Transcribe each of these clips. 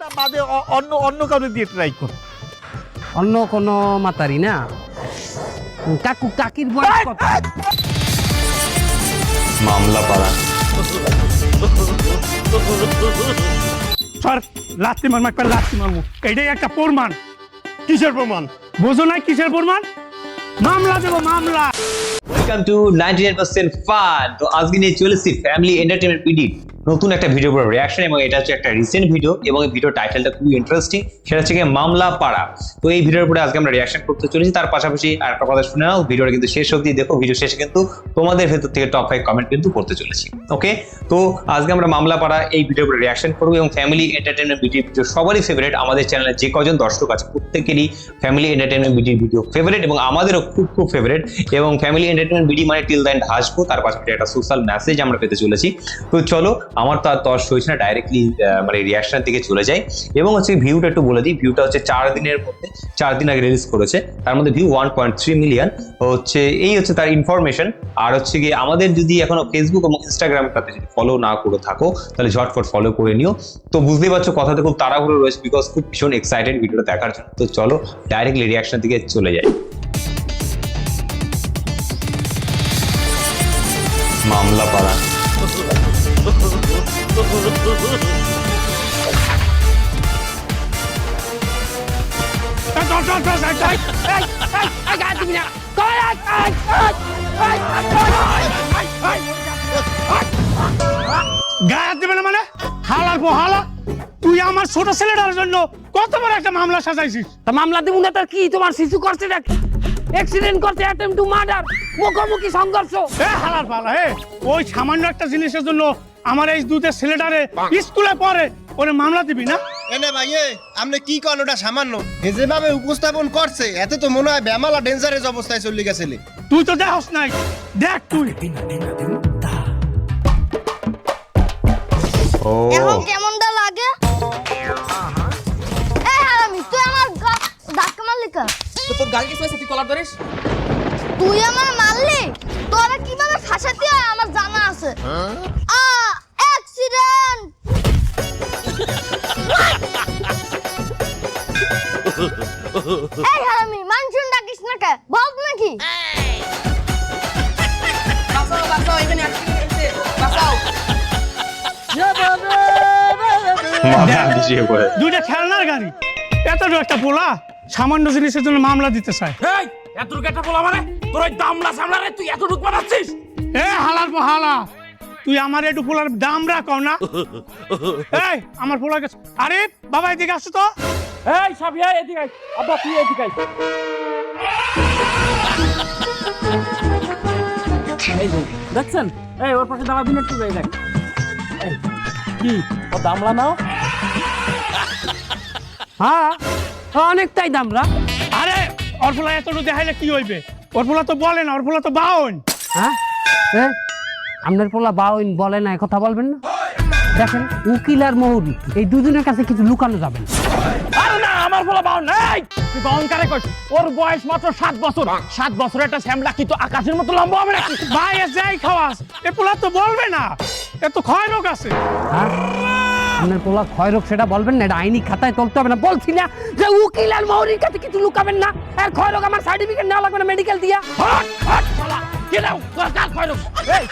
এটা বাদে অন্য অন্য কাউকে দিয়ে ট্রাই কর। অন্য কোনো মাতারি না? কাকু কাকির বয়স কত? মামলা পাড়া। স্যার লাত্তি মারবো, একটা লাত্তি মারবো, এটাই একটা প্রমাণ। কিসের প্রমাণ? বোঝো নাই কিসের প্রমাণ? মামলা দেবো, মামলা। Welcome to 99% fun. তো আজকে নিয়ে চলেছি ফ্যামিলি এন্টারটেইনমেন্ট পিডি নতুন একটা ভিডিওর উপর রিঅ্যাকশন, এবং এটা হচ্ছে একটা রিসেন্ট ভিডিও, এবং এই ভিডিও টাইটেলটা খুবই ইন্টারেস্টিং। সেটা হচ্ছে মামলা পাড়া। তো এই ভিডিওর উপরে আজকে আমরা রিঅ্যাকশন করতে চলেছি। তার পাশাপাশি আরেকটা কথা শুনে নাও, ভিডিওটা কিন্তু শেষ অবধি দেখো। ভিডিও শেষে কিন্তু তোমাদের ভেতর থেকে টপ 5 কমেন্ট কিন্তু করতে চলেছি। ওকে, তো আজকে আমরা মামলা পাড়া এই ভিডিওর উপরে রিঅ্যাকশন করবো, এবং ফ্যামিলি এন্টারটেইনমেন্ট ভিডিও সবারই ফেভারিট। আমাদের চ্যানেলে যে কজন দর্শক আছে প্রত্যেকেরই ফ্যামিলি এন্টারটেইনমেন্ট ভিডিও ফেভারিট, এবং আমাদেরও খুব খুব ফেভারিট। এবং ফ্যামিলি এন্টারটেইনমেন্ট ভিডিও মানে টিল দ্য এন্ড হাসবো, তার পাশাপাশি একটা সোশ্যাল মেসেজ আমরা পেতে চলেছি। তো চলো, আমার তো আর তর্স হয়েছে না, ডাইরেক্টলি মানে রিঅ্যাকশনের দিকে চলে যাই। এবং হচ্ছে ভিউটা একটু বলে দিই, ভিউটা হচ্ছে 4 দিনের মধ্যে, 4 দিন আগে রিলিজ করেছে, তার মধ্যে ভিউ 1.3 মিলিয়ন হচ্ছে। এই হচ্ছে তার ইনফরমেশন। আর হচ্ছে গিয়ে আমাদের যদি এখনো ফেসবুক এবং ইনস্টাগ্রামটাতে যদি ফলো না করে থাকো, তাহলে ঝটফট ফলো করে নিও। তো বুঝতেই পারছো কথাতে খুব তাড়াহুড়ো রয়েছে, বিকজ খুব ভীষণ এক্সাইটেড ভিডিওটা দেখার জন্য। তো চলো ডাইরেক্টলি রিঅ্যাকশনের দিকে চলে যাই। মামলা পাড়া। গায়ে দেবে না মানে? হালার পো হালা, তুই আমার ছোট ছেলেটার জন্য কত বড় একটা মামলা সাজাইছিস। তা মামলা দিব না তার কি? তোমার শিশু করছে নাকি? অ্যাক্সিডেন্ট করছে, অ্যাটেম্প টু মার্ডার, মুখোমুখি সংঘর্ষ। হালার পালা, ওই সামান্য একটা জিনিসের জন্য আমার এই দুধের ছেলেটারে স্কুলে পড়ে ওরে মামলা দিবি না? এনে ভাইয়ে আপনি কি করেন? ওটা সামান্য যেভাবে উপস্থাপন করছে এতে তো মনে হয় বেমালা ডেঞ্জারাস অবস্থায় চলে গেছিলি। তুই তো দেখস নাই, দেখ তুই। ও এখন কেমনটা লাগে? এই হারামি, তুই আমার ধাক্কা মারলি কেন? তো তোর গাড়ি কিছু আছে, তুই কলার ধরিস? তুই আমার মারলি? তোরা কিভাবে ফাঁসাতে হয় আমার জানা আছে। অ্যাক্সিডেন্ট! এই হারামি, মানুষজন ডাকিস না কে? বল নাকি? বাঁচাও বাঁচাও, এখানে অ্যাক্সিডেন্ট হয়েছে, বাঁচাও। দুইটা খেলনার গাড়ি, এতটা একটা পোলা সামান্য জিনিসের জন্য মামলা দিতে চায়। এই এতটুকু একটা বলা মানে তোর ওই দামলা সামলারে তুই এতটুকু বানাচ্ছিস? হালার পো হালা, তুই আমার একটু পোলার দাম রাখো না। এই আমার পোলাকে, আরে বাবা এদিকে আসো তো। এই সাবিয়া এদিকে আয়, আব্বা তুই এদিকে আয়। এই যে দেখছেন, এই ওর পাশে দাঁড়া দিন একটু, এই দেখ। এই, কি ও দামলা নাও? হ্যাঁ, অনেকটাই দামরা। আরে ওর পোলা এতটুকু দেখাইলে কি হইবে? ওর পোলা তো বলে না, ওর পোলা তো বাউন। হ্যাঁ, আপনার পোলা বাউন বলে না, কথা বলবেন না? দেখেন, উকিল আর মহুরি এই দুজনের কাছে কিছু লুকানো যাবে না। আরে না, আমার বলা বাউন নাই। তুই বাউন কারে কইছ? ওর বয়স মাত্র 7 বছর। 7 বছরের একটা শ্যামলা কি তো আকাশের মতো লম্বা হবে নাকি? ভাই যাই খাওয়াস, এ পোলা তো বলবে না, এত ক্ষয় রোগ আছে। হ্যাঁ, আপনার পোলা ক্ষয় রোগ সেটা বলবেন না, এটা আইনি খাতায় তুলতে হবে না। বলছি না যে উকিল আর মহুরির কাছে কিছু লুকাবেন না। আর ক্ষয় রোগ আমার সার্টিফিকেট নেওয়া লাগবে না, মেডিকেল দিয়া। হট হট শালা, কি নাও তোর কাল কইলো? এই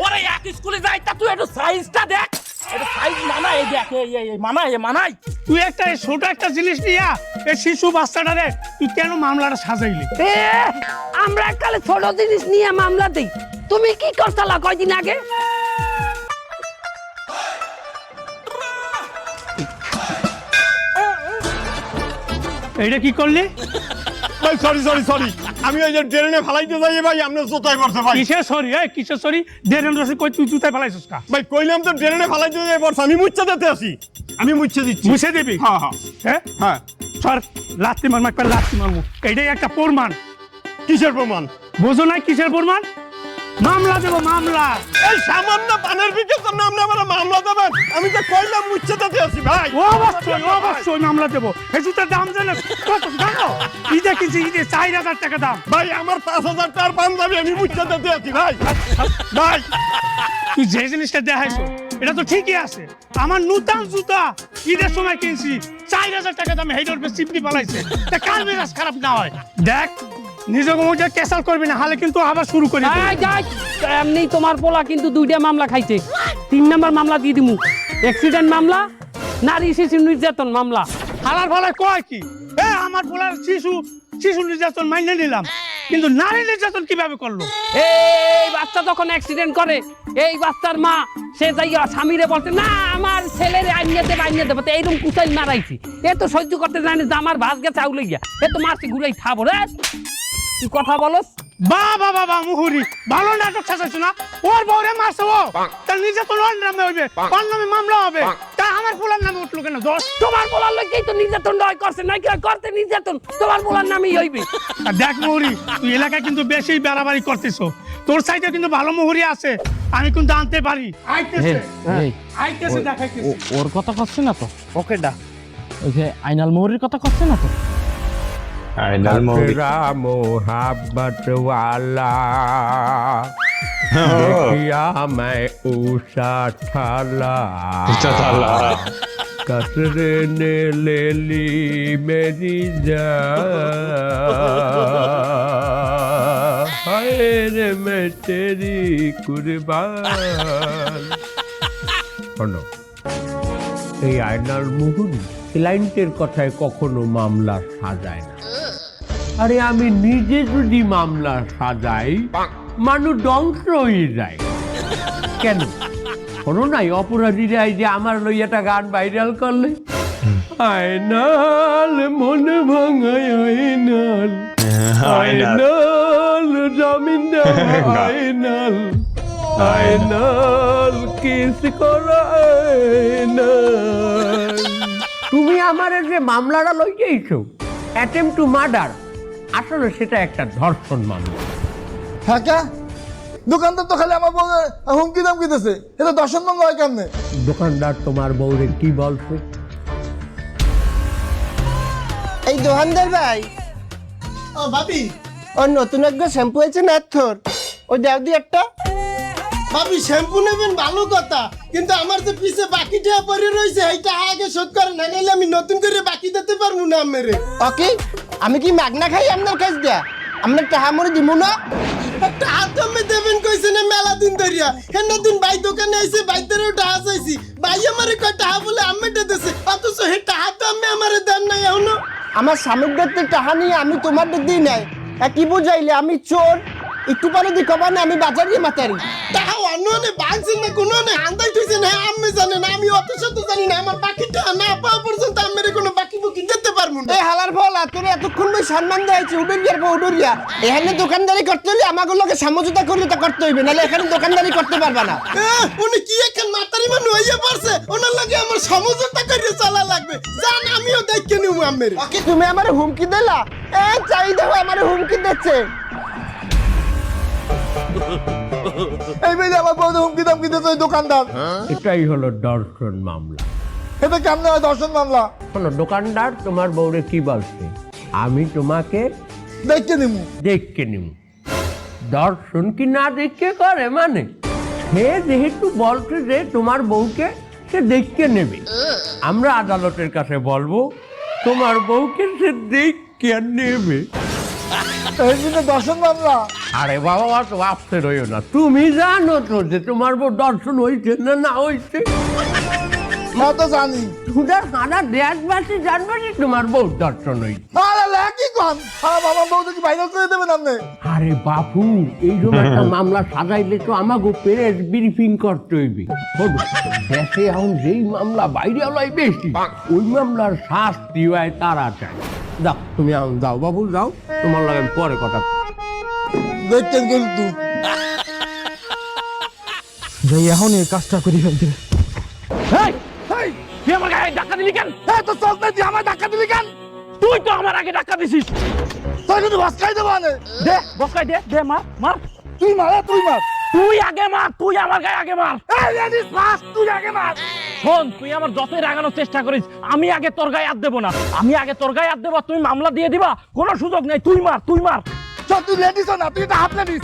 ওরে এক স্কুলে যাই, তা তুই একটু সাইজটা দেখ। এটা সাইজ মানায়, এই দেখ, এই মানায়। তুই একটা এই ছোট একটা জিনিস নিয়া এই শিশু বাচ্চাটারে তুই কেন মামলাটা সাজাইলি? আমরা এককালে ছোট জিনিস নিয়ে মামলা দেই। তুমি কি করছালা কয়দিন আগে? এইটা কি করলি? ভাই সরি সরি সরি, আমি ওই যে ট্রেনে ফালাইতে যাই ভাই, আপনি জোতায় পড়ছে ভাই। কিসের সরি? কিসের সরি? দেড়েন রসে কই তুই জুতায় ফেলাইছিস কা? ভাই কইলাম তো ট্রেনে ফালাইতে যাই পড়ছে, আমি মুচ্ছা দিতে আসি, আমি মুচ্ছা দিচ্ছি। মুছে দিবি? হ্যাঁ হ্যাঁ হ্যাঁ হ্যাঁ। স্যার লাত্তি মারবো, একটা লাত্তি মারবো, এইটাই একটা প্রমাণ। কিসের প্রমাণ? বোঝো নাই কিসের প্রমাণ? মামলা দেবো, মামলা। এই সামান্য পানের বিকের জন্য আপনি আমার মামলা দেবেন? আমি তো কইলাম মুচ্ছা দিতে আসি ভাই। অবশ্যই মামলা দেবো। এই জুতার দাম জানো কত জানো? ঈদে কিনছি, ঈদে 4000 টাকা দাম। ভাই আমার 5000 টাকার পাঞ্জাবি আমি মুচ্ছা দিতে আসি ভাই। ভাই তুই যে জিনিসটা দেখাইছো এটা তো ঠিকই আছে। আমার নূতন জুতা ঈদের সময় কিনছি 4000 টাকা দামে, হেডর পে চিপনি পালাইছে, তা কার মেজাজ খারাপ না হয়? দেখ নিজেকে মধ্যে ক্যাসাল করবি না, হালে কিন্তু আবার শুরু করি। এমনি তোমার পোলা কিন্তু 2টা মামলা খাইছে, 3 নাম্বার মামলা দিয়ে দিমু। অ্যাক্সিডেন্ট মামলা, নারী শিশু নির্যাতন মামলা। হালার ফলে কয় কি, আমার পোলার শিশু নির্যাতন মাইনে নিলাম, কিন্তু নারী নির্যাতন কিভাবে করলো? এই বাচ্চা যখন অ্যাক্সিডেন্ট করে, এই বাচ্চার মা সে যাইয়া স্বামীরে বলতে না আমার ছেলের আইনে দেবে, তো এইরকম কুচাইল মারাইছি। এ তো সহ্য করতে জানি যে আমার ভাত গেছে আউলে গিয়া, এ তো মারছি ঘুরাই খাবো রে। তুই কথা বলস বাবা মুহুরি, ভালো নাটক সাজাইছো না? ওর বউরে মারছে ও, তার নির্যাতন ওর নামে হইবে, ওর নামে মামলা হবে, তা আমার পোলার নামে উঠলো কেন দোষ? তোমার পোলার লোককেই তো নির্যাতন নয় করছে, নাই করতে নির্যাতন তোমার পোলার নামেই হইবে। আর দেখ মুহুরি, তুই এলাকায় কিন্তু বেশি বেড়াবাড়ি করতেছো, তোর সাইডে কিন্তু ভালো মুহুরি আছে, আমি কিন্তু আনতে পারি। আইতেছে দেখাইতেছে। ওর কথা করছে না তো? ওকে ডা, ওই যে আইনাল মৌরির কথা করছে না তো? मोहब्बत वाला देखिया मैं ऊषा ठाला कसरे ने ले ली मेरी जान हाय रे मैं तेरी कुर्बान শোনো, এই আয়নাল মুহুরি ক্লায়েন্টের কথায় কখনো মামলা সাজায় না। আরে আমি নিজে যদি মামলা সাজাই, মানুষ ধ্বংস হয়ে যায়। কেন শোনো নাই, অপরাধীরা এই যে আমার লইয়াটা গান ভাইরাল করলে, আয়নাল মন ভাঙায় আয়নাল, আয়নাল জামিন আয়নাল, আয়নাল কিস করা আয়নাল। তুমি আমার যে মামলাটা লইয়েছো অ্যাটেম্প টু মার্ডার, আসলে সেটা একটা ধর্ষণ মামলা। হ্যাঁ কে দোকানদার তো খালি আমার বউ হুমকি দামকি দিতেছে, এটা দর্শন মামলা হয় কেমনে? দোকানদার তোমার বউরে কি বলছে? এই দোকানদার ভাই, ও ভাবি, ওর নতুন একটা শ্যাম্পু হয়েছে না তোর, ওই দাও দি একটা। ভাবি শ্যাম্পু নেবেন ভালো কথা, কিন্তু আমার যে পিছে বাকিটা পড়ে রয়েছে এইটা আগে শোধ করে না, নাইলে আমি নতুন করে বাকি দিতে পারবো না। মেরে ওকে, আমি কি মাগনা খাই আপনার কাছ দিয়া? আপনার টাকা মরে দিব না? টাকা তো আমি দেবেন কইছে না মেলা দিন ধরিয়া, হেন দিন ভাই দোকানে আইছে, বাইতেরও টাকা চাইছি, ভাই আমারে কয় টাকা বলে আমেটা দিছে, অথচ হে টাকা তো আমি আমারে দেন নাই এখনো। আমার স্বামীর দেখতে টাকা নিয়ে আমি তোমার দিই নাই, কি বুঝাইলে আমি চোর? একটু পরে দি কবা না আমি বাজার গিয়ে মাতারি। টাকা অন্যনে বাঁচছেন না, কোনো নে আন্দাই তুইছেন, হ্যাঁ আমি জানি না, আমি অত শত জানি না, আমার বাকি টাকা না পাওয়া পর্যন্ত আমি কোনো বাকি বুকি দিতে পারবো না। এই হালার ফল তোর এতক্ষণ বই সম্মান দিয়েছি, উডুরিয়ার পর উডুরিয়া, এখানে দোকানদারি করতে হলে আমাকে লোকে সমঝোতা করলে তা করতে হইবে, নাহলে এখানে দোকানদারি করতে পারবা না। উনি কি এখন মাতারি মানুষ হইয়া পারছে, ওনার লাগে আমার সমঝোতা করে চলা লাগবে, জান আমিও দেখে নিব আমের। ওকে, তুমি আমার হুমকি দিলা, এই চাই দাও আমার হুমকি দিচ্ছে। এই বেলে আমার বউ হুমকি দামকি দিতেছে ওই দোকানদার, এটাই হলো ধর্ষণ মামলা। এটা কেমন হয় দর্শন মামলা? শোনো, দোকানদার তোমার বউরে কি বলছে, আমি তোমাকে দেখে নিব, দেখে নিব। দর্শন কি না দেখে করে মানে, সে যেহেতু বলছে যে তোমার বউকে সে দেখে নেবে, আমরা আদালতের কাছে বলবো তোমার বউকে সে দেখে নেবে। এই জন্য দর্শন মামলা। আরে বাবা, তো আপসে রইও না, তুমি জানো তো যে তোমার বউ দর্শন হয়েছে না হয়েছে? না তো জানি, সুদার হানা দেশবাসী জানবে যে তোমার বউ দর্শন হয়েছে। আরে লেকি কোন বাবা বউ কি ভাইরাল করে দেবেন আপনি? আরে বাপু, এইরকম একটা মামলা সাজাইলে তো আমাকে প্রেস ব্রিফিং করতে হইবে। দেশে এখন যেই মামলা বাইরে হলাই বেশি, ওই মামলার শাস্তি হয় তারা চাই। যাও তুমি এখন যাও বাবু, যাও, তোমার লাগে পরে কথা দেখছেন কিন্তু এখন এই কাজটা করি ফেলতে। তুই আমার গায়ে ধাক্কা দিলি কেন? তো চল না, তুই আমার ধাক্কা দিলি কেন? তুই তো আমার আগে ধাক্কা দিছিস। তুই কিন্তু ভাস্কাই দেবো না। দে বসকাই দে, দে মার মার। তুই মার, তুই মার, তুই আগে মার, তুই আমার গায়ে আগে মার। তুই আগে মার। শোন, তুই আমার যতই রাগানোর চেষ্টা করিস, আমি আগে তোর গায়ে হাত দেবো না, আমি আগে তোর গায়ে হাত দেবো, তুমি মামলা দিয়ে দিবা, কোনো সুযোগ নেই। তুই মার, তুই মার। তুই লেডিস না, তুই এটা হাত লেডিস।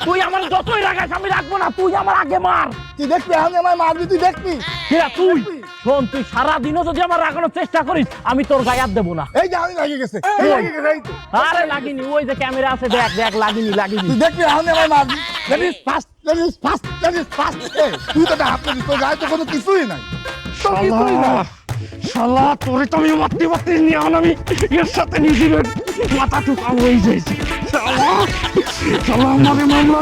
তুই আমার যতই রাগাস আমি রাখবো না, তুই আমার আগে মার। তুই দেখবি আমি আমার মারবি, তুই দেখবি। কিরা তুই শোন, তুই সারাদিনও যদি আমার রাগানোর চেষ্টা করিস আমি তোর গায়ে হাত দেবো না। এই যে আমি লাগিয়ে গেছে, এই লাগিয়ে গেছে, এই তো। আরে লাগিনি, ওই যে ক্যামেরা আছে, দেখ দেখ, লাগিনি লাগিনি। তুই দেখবি আমি আমার মারবি। Ladies first, ladies first, ladies first. তুই তো হাত দিস, তোর গায়ে তো কোনো কিছুই নাই। শালা তোরে তো আমি মারতে মারতে নিয়ে আমি এর সাথে নিজের মাথা টুকা হয়ে যাইছি। শালা শালা আমারে মামলা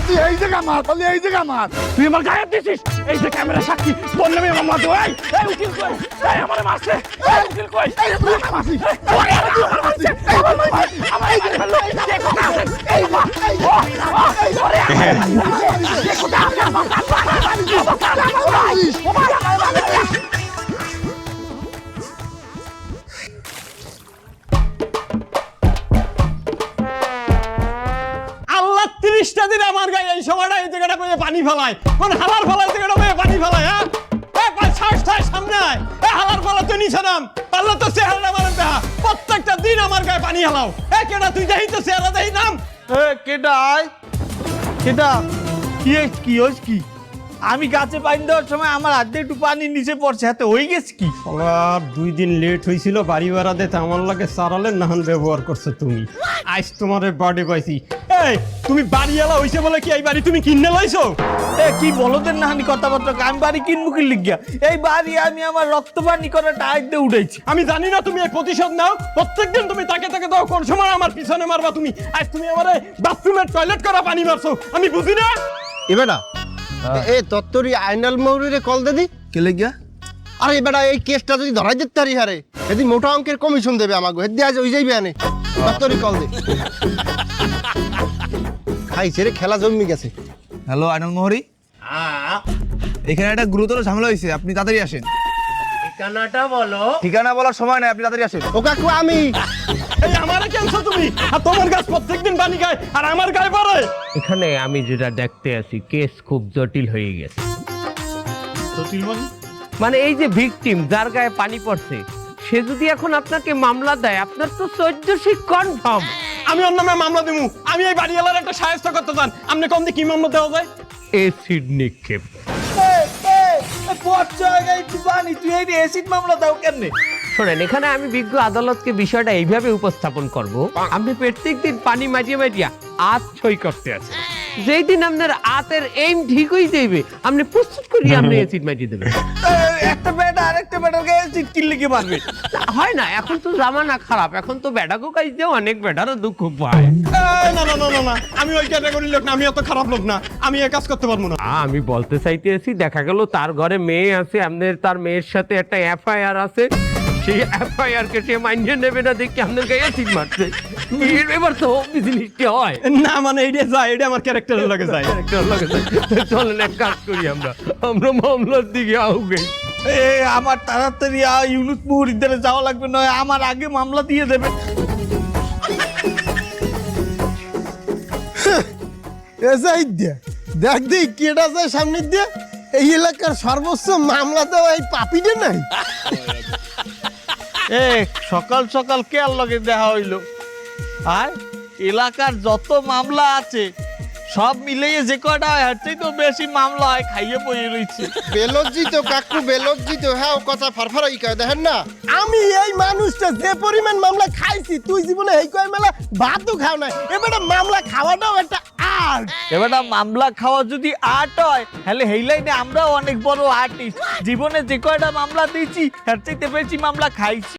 তুই এই জায়গা মার, তাহলে এই জায়গা মার। তুই আমার গায়ে দিছিস। এই যে ক্যামেরা সাক্ষী, বললাম আমি মামলা দেবো। এই উকিল কই? এই আমারে মারছে। এই উকিল কই? এই তুই আমার মারছিস। আমার মারছে। আমার মারছে। আমার মারলো। কে কোথায় আছে? এই মা, এই মা, এই ওরে কে কোথায় আছে? আমার আল্লাহ 30টা দিন আমার গায়ে এই সময়টা এই জায়গাটা করে পানি ফেলায়। কোন হালার ফেলায় জায়গাটা করে পানি ফেলায়? হ্যাঁ সামনে আয়। হালার ফেলা তো নিচে নাম। আল্লাহ তো চেহারা আমার দেখা প্রত্যেকটা দিন আমার গায়ে পানি হালাও। কেটা তুই দেখি তো চেহারা দেখি নাম। কেটা আয়, কেটা কি হয়েছে কি? আমি গাছে পানি দেওয়ার সময় আমার হাত দিয়ে একটু পানি নিচে পড়ছে, হাতে হয়ে গেছে কি? শালার 2 দিন লেট হয়েছিল বাড়ি ভাড়া দিতে, আমার লাগে সারালের নাহান ব্যবহার করছো তুমি। আজ তোমার বার্থডে পাইছি। এই তুমি বাড়িওয়ালা হইছে বলে কি এই বাড়ি তুমি কিনে লাইছো? কি বলদের নাহানি কথাবার্তা, আমি বাড়ি কিনবো কি লিখিয়া? এই বাড়ি আমি আমার রক্ত পানি করে টাইট দিয়ে উঠেছি। আমি জানি না তুমি এই প্রতিশোধ নাও। প্রত্যেকদিন তুমি তাকে তাকে দাও, কোন সময় আমার পিছনে মারবা তুমি? আজ তুমি আমার বাথরুমের টয়লেট করা পানি মারছো, আমি বুঝি না। এবেটা এ তত্তরি আইনাল মৌরিরে কল দে দি। কে লেগিয়া? আরে এবেটা এই কেসটা যদি ধরাই দিতে পারি হারে, এদি মোটা অঙ্কের কমিশন দেবে আমাকে। হেদি আজ ওই যাইবে আনে, তত্তরি কল দে। খাইছে রে, খেলা জমি গেছে। হ্যালো আইনাল মোহরি, এখানে একটা গুরুতর ঝামেলা হয়েছে, আপনি তাড়াতাড়ি আসেন। ঠিকানাটা বলো। ঠিকানা বলার সময় নাই, আপনি তাড়াতাড়ি আসেন। ও কাকু আমি। এই আমারে কেনছো তুমি? আর তোমার গাছ প্রত্যেকদিন পানি খায় আর আমার গায়ে পড়ে। এখানে আমি যেটা দেখতে আছি, কেস খুব জটিল হয়ে গেছে। জটিল মানে এই যে ভিকটিম যার গায়ে পানি পড়ছে, সে যদি এখন আপনাকে মামলা দেয়, আপনার তো 1400 কনফার্ম। আমি ওর নামে মামলা দেবো। আমি এই বাড়িওয়ালার একটা সাহায্য করতে চান, আপনি কম দিয়ে কি মামলা দেওয়া যায়? এসিড নিক্ষেপ। তুই এই এসিড মামলা দাও কেন? শোনেন, এখানে আমি বিজ্ঞ আদালতকে বিষয়টা এইভাবে উপস্থাপন করব, আপনি প্রত্যেকদিন পানি মাটিয়ে মাটিয়া আত সই করতে আছে। যেই দিন আপনার আতের এইম ঠিক হয়ে যাইবে, আপনি প্রস্তুত করি আপনি অ্যাসিড মাটিয়ে দেবেন। একটা বেটা আরেকটা বেটার গায়ে অ্যাসিড কিনলে কি পারবে? হয় না, এখন তো জামানা খারাপ, এখন তো বেটাকেও কাইতে অনেক বেটারও দুঃখ পায়। না না না না না, আমি ওই ক্যাটাগরির লোক না, আমি অত খারাপ লোক না, আমি এই কাজ করতে পারবো না। আমি বলতে চাইতেছি, দেখা গেল তার ঘরে মেয়ে আছে, আপনার তার মেয়ের সাথে একটা এফআইআর আছে, সেই এফআইআর কে সে মাইন্ডে নেবে না দেখে আপনার গায়ে অ্যাসিড মারছে। এবার তো জিনিসটা হয় না, মানে এইটা যায়, এটা আমার ক্যারেক্টারের লাগে যায়। চলেন এক কাজ করি, আমরা মামলার দিকে আউগে। আমার তাড়াতাড়ি ইউনুস মুহুরিদের যাওয়া লাগবে, নয় আমার আগে মামলা দিয়ে দেবে। দেখ দি কেটা যায় সামনে দিয়ে। এই এলাকার সর্বোচ্চ মামলা তো এই পাপিটা নাই। সকাল সকাল কে আর লগে দেখা হইলো? আর এলাকার যত মামলা আছে সব মিলিয়ে যে কয়টা হয়, হার থেকে তো বেশি মামলা হয়, খাইয়ে বইয়ে রয়েছে। বেলজ্জিত কাকু, বেলজ্জিত। হ্যাঁ, ও কথা ফারফারাই কয়। দেখেন না, আমি এই মানুষটা যে পরিমাণ মামলা খাইছি, তুই জীবনে এই কয় মেলা ভাতও খাও না। এবারে মামলা খাওয়াটাও একটা আর্ট। এবার মামলা খাওয়া যদি আর্ট হয়, তাহলে এই লাইনে আমরাও অনেক বড় আর্টিস্ট। জীবনে যে কয়টা মামলা দিয়েছি, হার থেকে বেশি মামলা খাইছি।